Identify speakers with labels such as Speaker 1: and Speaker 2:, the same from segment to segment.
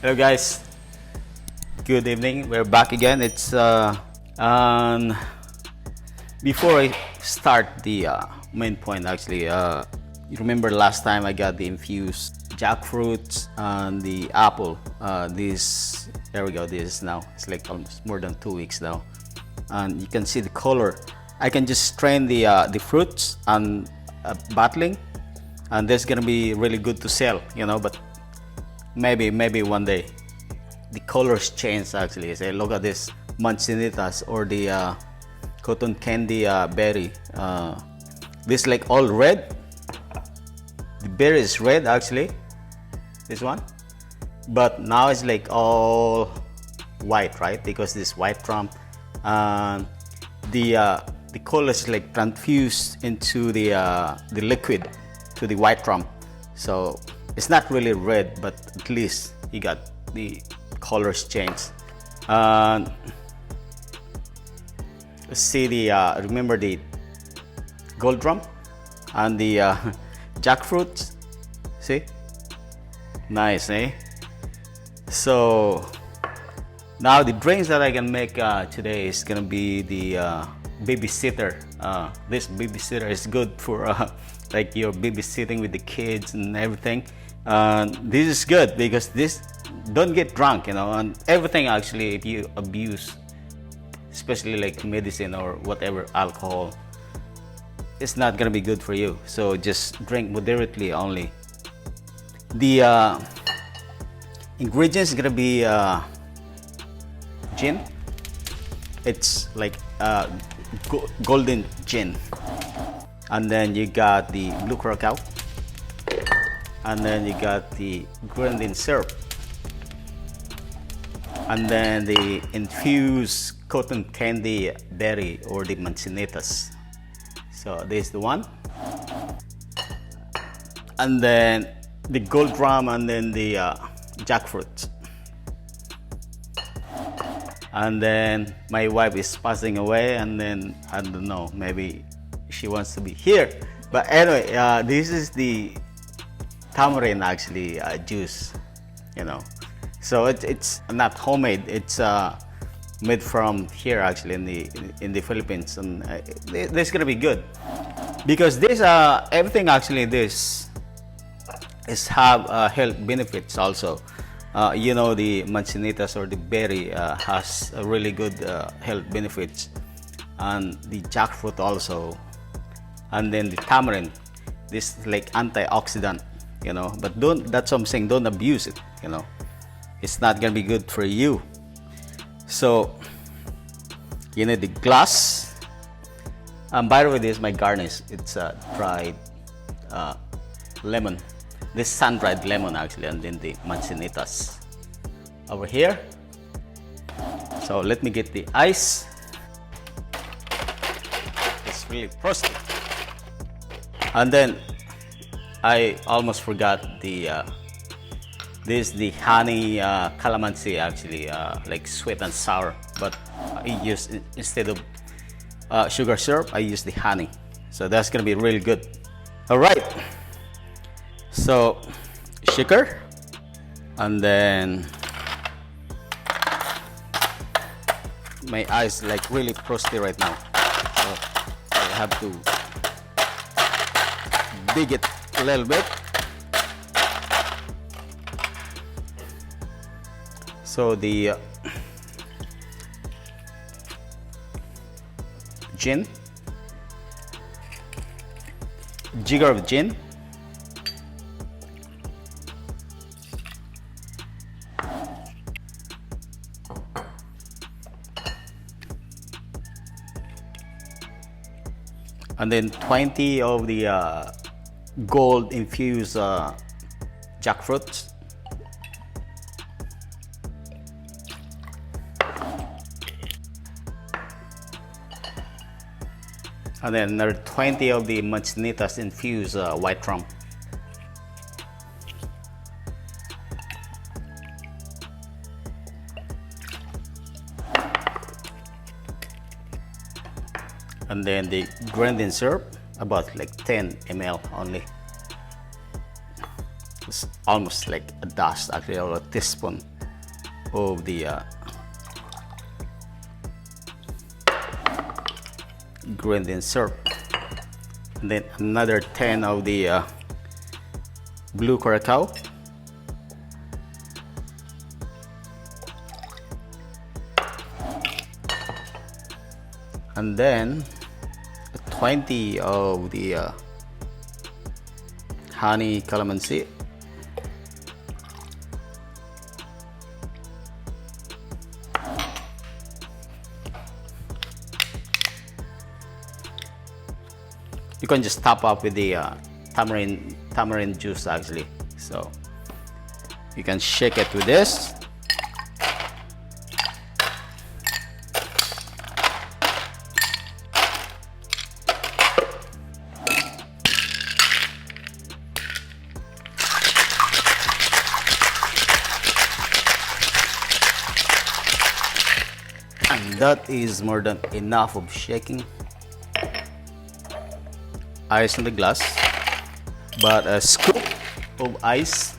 Speaker 1: Hello guys, good evening. We're back again. It's before I start the main point, actually, you remember last time I got the infused jackfruit and the apple. There we go. This now it's like almost more than 2 weeks now, and you can see the color. I can just strain the fruits and bottling, and that's gonna be really good to sell, But maybe one day the colors change. Actually, say look at this Mansanitas or the cotton candy berry. This like all red. The berry is red actually, this one, but now it's like all white, right? Because this white rum, the color is like transfused into the liquid to the white rum, so it's not really red, but at least you got the colors changed. Let's see the remember the gold rum and the jackfruit. See, nice, eh? So now the drinks that I can make today is gonna be the babysitter. This babysitter is good for like you're babysitting with the kids and everything. This is good because this don't get drunk, and everything actually. If you abuse, especially like medicine or whatever alcohol, it's not gonna be good for you. So just drink moderately only. The ingredients is gonna be gin. It's like golden gin, and then you got the Blue Curacao, and then you got the Grenadine Syrup, and then the infused cotton candy berry or the Mansanitas. So this is the one, and then the gold rum, and then the jackfruit. And then my wife is passing away, and then I don't know, maybe she wants to be here. But anyway, this is the tamarind actually juice, So it's not homemade. It's made from here actually in the Philippines, and this is gonna be good because this everything actually this is have health benefits also. The Mansanitas or the berry has a really good health benefits, and the jackfruit also, and then the tamarind, this like antioxidant, but that's what I'm saying, don't abuse it, it's not gonna be good for you. So you need the glass, and by the way, this is my garnish. It's a dried lemon. This sun-dried lemon actually, and then the Mansanitas over here. So let me get the ice. It's really frosty. And then I almost forgot the this is the honey calamansi actually, like sweet and sour, but I use instead of sugar syrup, I use the honey. So that's gonna be really good. All right. So shaker, and then my eyes like really frosty right now, so I have to dig it a little bit. So the gin, Jigger of Gin, and then 20 of the gold infused jackfruit, and then another 20 of the Mansanitas infused white rum. And then the Grenadine syrup, about like 10 ml only. It's almost like a dust actually, or a teaspoon of the Grenadine Syrup, and then another 10 of the Blue Curacao, and then 20 of the honey calamansi, you can just top up with the tamarind juice actually. So you can shake it with this. And that is more than enough of shaking. Ice in the glass, but a scoop of ice.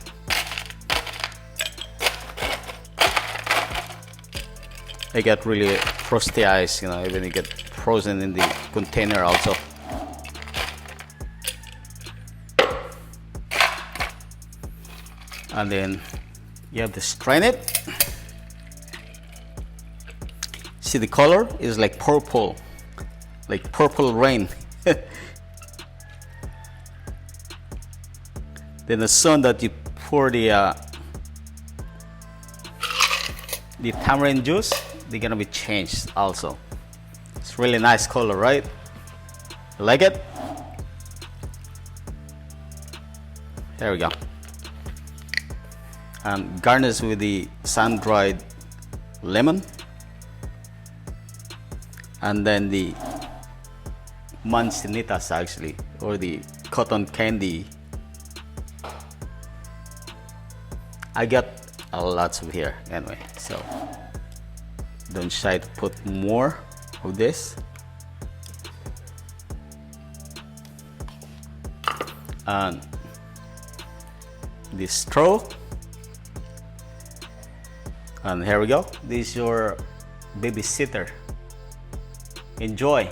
Speaker 1: I get really frosty ice, you know, even it get frozen in the container also. And then you have to strain it. See, the color is like purple rain. Then as soon that you pour the tamarind juice, they're gonna be changed also. It's really nice color, right? You like it? There we go. And garnish with the sun-dried lemon, and then the Mansanitas actually, or the cotton candy. I got a lot of here anyway, so don't shy to put more of this. And this straw, and here we go. This is your babysitter. Enjoy.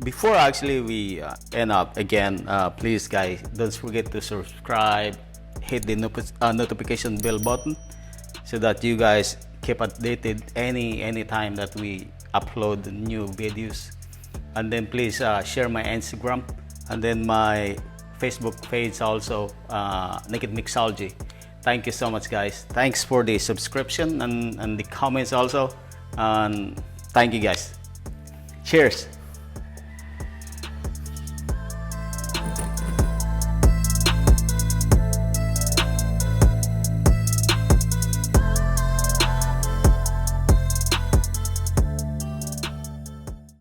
Speaker 1: Before actually we end up again, please guys, don't forget to subscribe, hit the notification bell button so that you guys keep updated any time that we upload new videos. And then please share my Instagram and then my Facebook page also, Naked Mixology. Thank you so much guys. Thanks for the subscription and the comments also, and thank you guys. Cheers.